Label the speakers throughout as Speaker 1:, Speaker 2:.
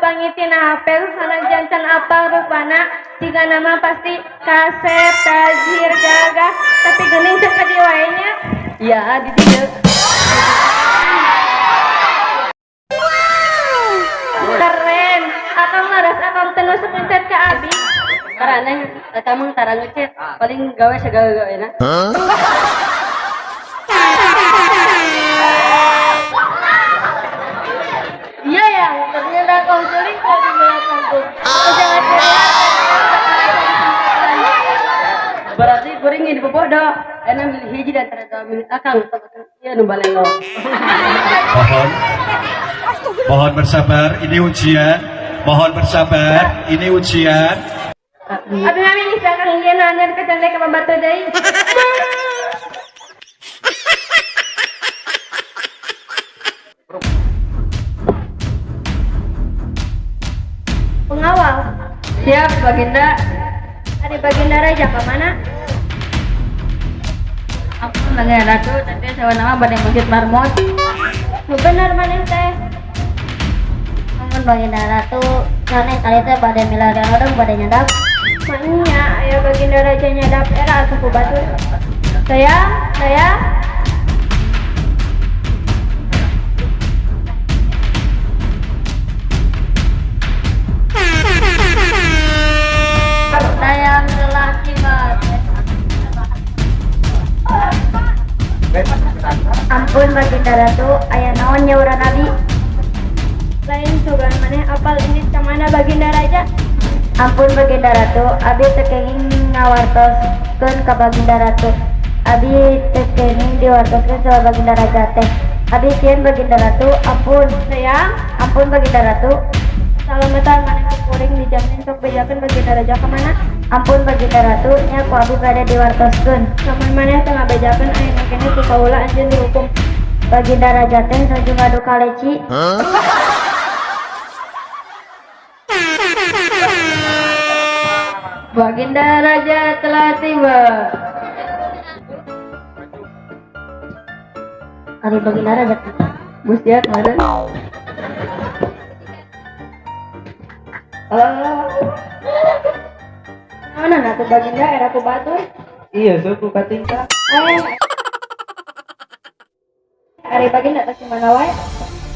Speaker 1: pangitin apel sana jantan apa rupana jika nama pasti Kasep Tajir Gagah tapi gening cek diwainya
Speaker 2: Iya di dia.
Speaker 1: keren akang laras akang tenu sepencet ke abi
Speaker 2: Karena kamu tarang ngecet paling gawe segala-gawe na.
Speaker 1: iya ya ternyata kau selingkuh kau di belakangku jangan
Speaker 2: Berarti kuring ini bodoh. Enak milih hiji dan ternyata milih akang. Iya nu balenggo.
Speaker 3: Mohon bersabar, ini ujian. Mohon bersabar, ini ujian.
Speaker 1: abi mami bisa kang iya nanya kecandai ke batu deui pengawal
Speaker 2: Siap Baginda.
Speaker 1: ada baginda raja ke mana
Speaker 2: Ampun lagi ratu tapi sawa nama badai masjid marmot.
Speaker 1: benar mana teh
Speaker 2: Ampun Baginda ratu karena kali teh badai milarian orang badai nyadap.
Speaker 1: maknya aya baginda raja nyadap era atuh ku batur saya
Speaker 2: Sayang telah tiba.
Speaker 1: ampun baginda ratu aya naon nyauran abi lain sugan maneh apal ini ka mana baginda raja
Speaker 4: Ampun baginda ratu, abi tekenging ngawartoskeun ka baginda ratu. Abi tekenging diwartoskeun sama baginda raja teh. Abi sieun baginda ratu, ampun.
Speaker 1: sayang
Speaker 4: Ampun baginda ratu,
Speaker 1: salametan maneh kuring dijamin sok bejakeun baginda raja ka mana
Speaker 4: ampun baginda ratu, nya ku abi pada diwartoskeun.
Speaker 1: samun maneh tengah bejakeun aya kene ku kaula anjeun dihukum
Speaker 4: Baginda raja teh nuju ngadu kaleci.
Speaker 2: Baginda raja telah tiba.
Speaker 4: Kali baginda raja teh.
Speaker 2: Bustiat mana?
Speaker 1: mana atuh baginda era ku batur
Speaker 5: Iya, suku katingka.
Speaker 1: ari baginda teh mana wae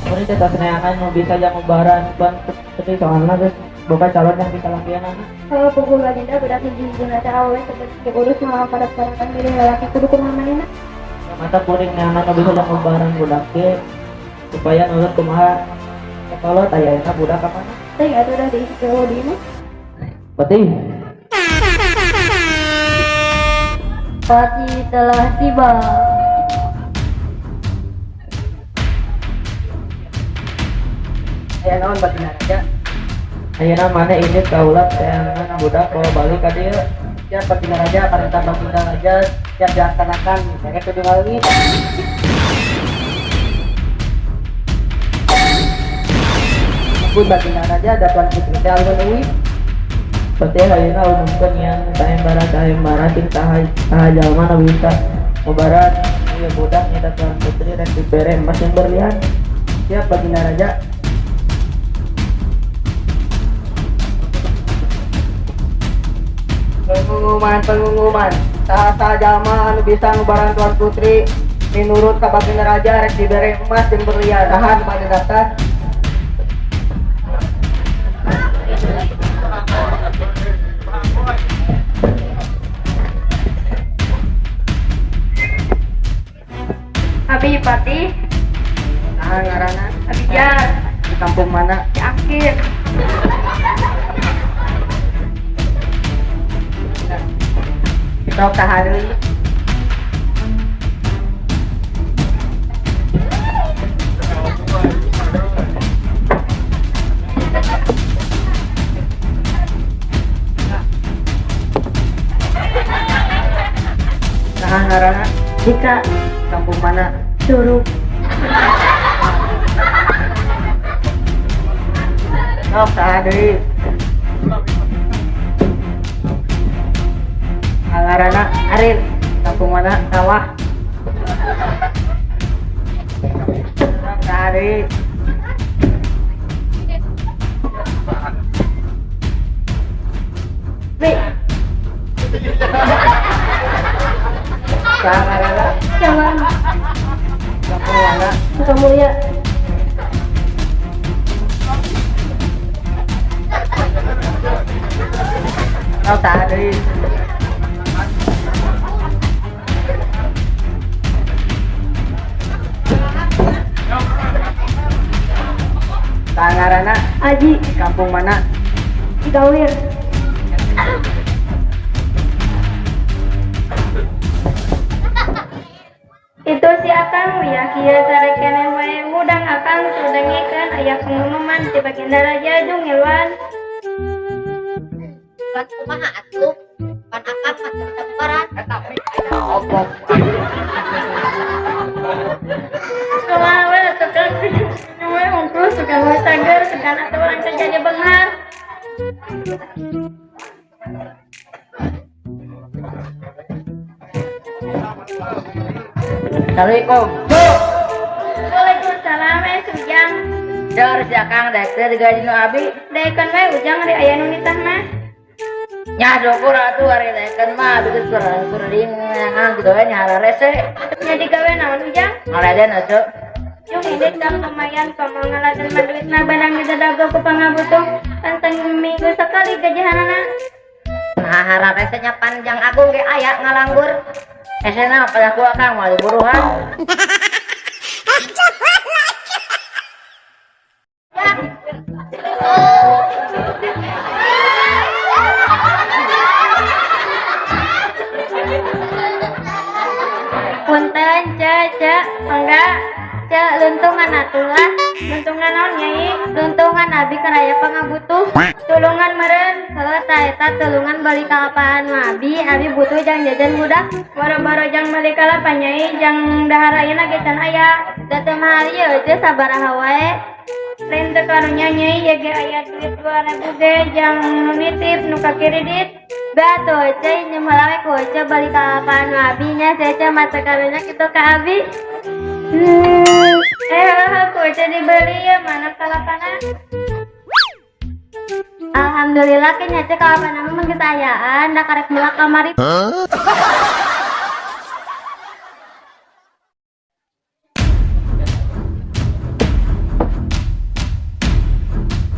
Speaker 5: Ini kita seneangan mau bisa yang membaran bang, tapi soalnya guys, bukan calon yang bisa lampianan.
Speaker 1: kalau pukul baginda budak hiji guna teh awewe seperti diurus malah pada parakan diri lalaki kudu kumaha manehna
Speaker 5: Ya, mata kuring neangan mau bisa yang membaran budak ke, supaya nurut kumaha. Kalau tayangnya budak apa nih?
Speaker 1: teh atuh udah diisi ke di mah
Speaker 5: Betul.
Speaker 4: Pati telah tiba.
Speaker 2: Aya naon Baginda raja?
Speaker 5: Ayeuna mana ini kaulat tayangan budak bawa balik ka dieu.
Speaker 2: Siap Baginda raja, perintah Baginda raja siap dilaksanakan. Saya kudu ngalih. Ampun Baginda raja, ada tuan putri teh alun uwi.
Speaker 5: Seperti ayeuna umumkeun yang sayembara ting saha jalma nu bisa mubarat ieu budak nyata tuan putri dan dibere emas yang berlian.
Speaker 2: Siap Baginda raja. Pengumuman saha jalma anu bisa ngubaran tuan putri minurut ka Baginda raja rek dibere emas jeung berlian saha nu pada daftar.
Speaker 1: abi pati
Speaker 2: Nah ngaranna
Speaker 1: abi jar
Speaker 2: di kampung mana?
Speaker 1: di akhir
Speaker 2: Sok saha deui? Nah ngaranna
Speaker 4: Jika
Speaker 2: kampung mana?
Speaker 4: suruh
Speaker 2: Sok saha deui? Ngaranna Arif, kampung mana? Sawah. Sok saha deui?
Speaker 1: B.
Speaker 2: Saharana
Speaker 1: Jalan.
Speaker 2: Kampung mana?
Speaker 1: Sukamulya.
Speaker 2: Kau tadi Saharana
Speaker 1: Aji.
Speaker 2: kampung mana?
Speaker 1: Cikawir. Itu si akang ya kieu sarekene wae mudang akang sudengikeun aya pengumuman ti Baginda Raja Jung Ilwan.
Speaker 4: Buat kumaha atuh? Pan akang macam temperan.
Speaker 2: Opok.
Speaker 1: Kumaha we tukang we ungkus tukang we tager tukang atuh urang teh jadi beunghar.
Speaker 2: Assalamualaikum.
Speaker 1: Waalaikumsalam Sujang.
Speaker 2: Jar si akang daek teh digaji nu abi.
Speaker 1: Daekeun we ujang ari aya nu nitah mah.
Speaker 2: Nya syukur atuh ari daekeun mah abi geus kuring ngangang kitu we nya rese.
Speaker 1: Nya digawe naon ujang?
Speaker 2: Ngaladen atuh.
Speaker 1: Yung hidik dak lumayan pamangaladan maduitna barang didadago ku pangabutuh tantang minggu sekali gajihanana.
Speaker 2: Nah harap esenya panjang agung ge aya ngalanggur. Esena pada ku akang moal buruhan.
Speaker 1: Punten ca enggak ca luntungan atulah luntungan naon nyai luntungan abi karaya pangabutuh tulungan meureun heuh ta eta tulungan balik kalapaan abi butuh jang jajan budak boro-boro jang balik kalapa nyai jang dahar ayeuna ge can aya da teu mahal ieu teh sabaraha wae lain teu karunya nyai ye ge aya duit 2000 ge jang nu nitip nu ka kredit batu cai nyemalawe ku cai balik kalapaan abi nya saya mata karunya kitu ka abi. Aku aja dibeli ya mana kalapana. Alhamdulillah kayaknya cek kalapana memang kesayaan dah karek melak kamari.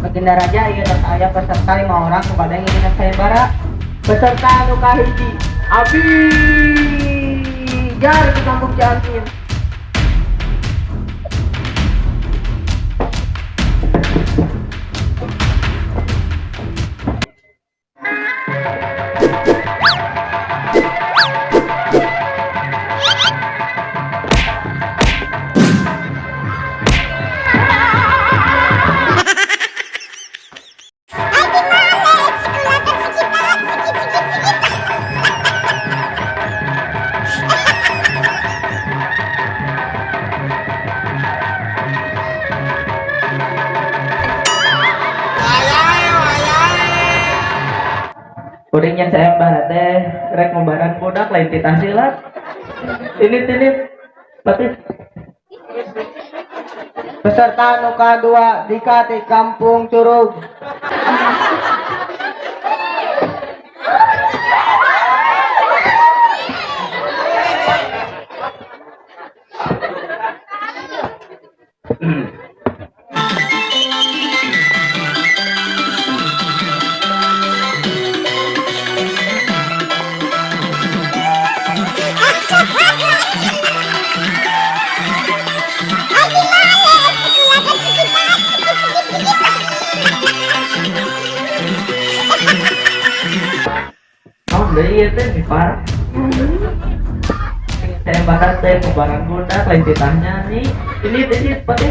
Speaker 2: Baginda Raja ieu tos aya peserta 5 orang kepada yang ingin sayembara. Peserta anu kahiji abi jar di kampung Ciampin.
Speaker 5: Kuring yang saya barat teh rek membaran budak lain titah silat. Ini pati
Speaker 2: Peserta anu kadua Dika di kampung Curug.
Speaker 5: dari itu nih par. Saya bakar teh kebaran budak lain titahnya nih. Ini pati.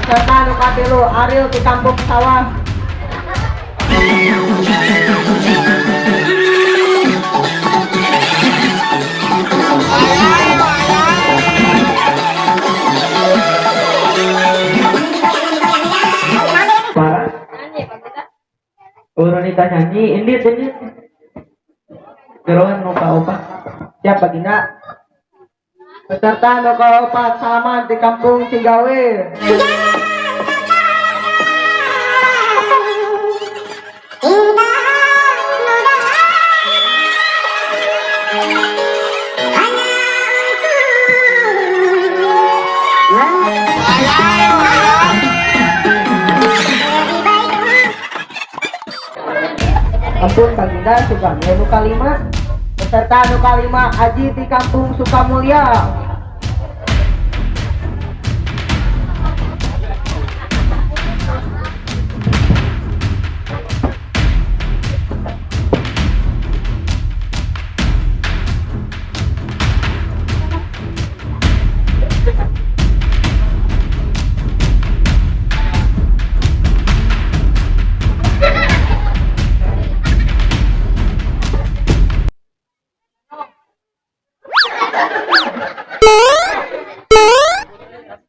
Speaker 2: Peserta anu katilu Ariel di kampung Sawah.
Speaker 5: Par. Urun ditanya nyanyi, ini. Gerohan muka opa.
Speaker 2: Siapa Baginda? Peserta anu kaopat Salaman di kampung Cigawe. pun Baginda Sugami anu kalima beserta anu kalima Aji di Kampung Sukamulya.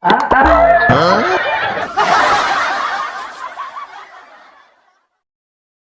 Speaker 2: Ah,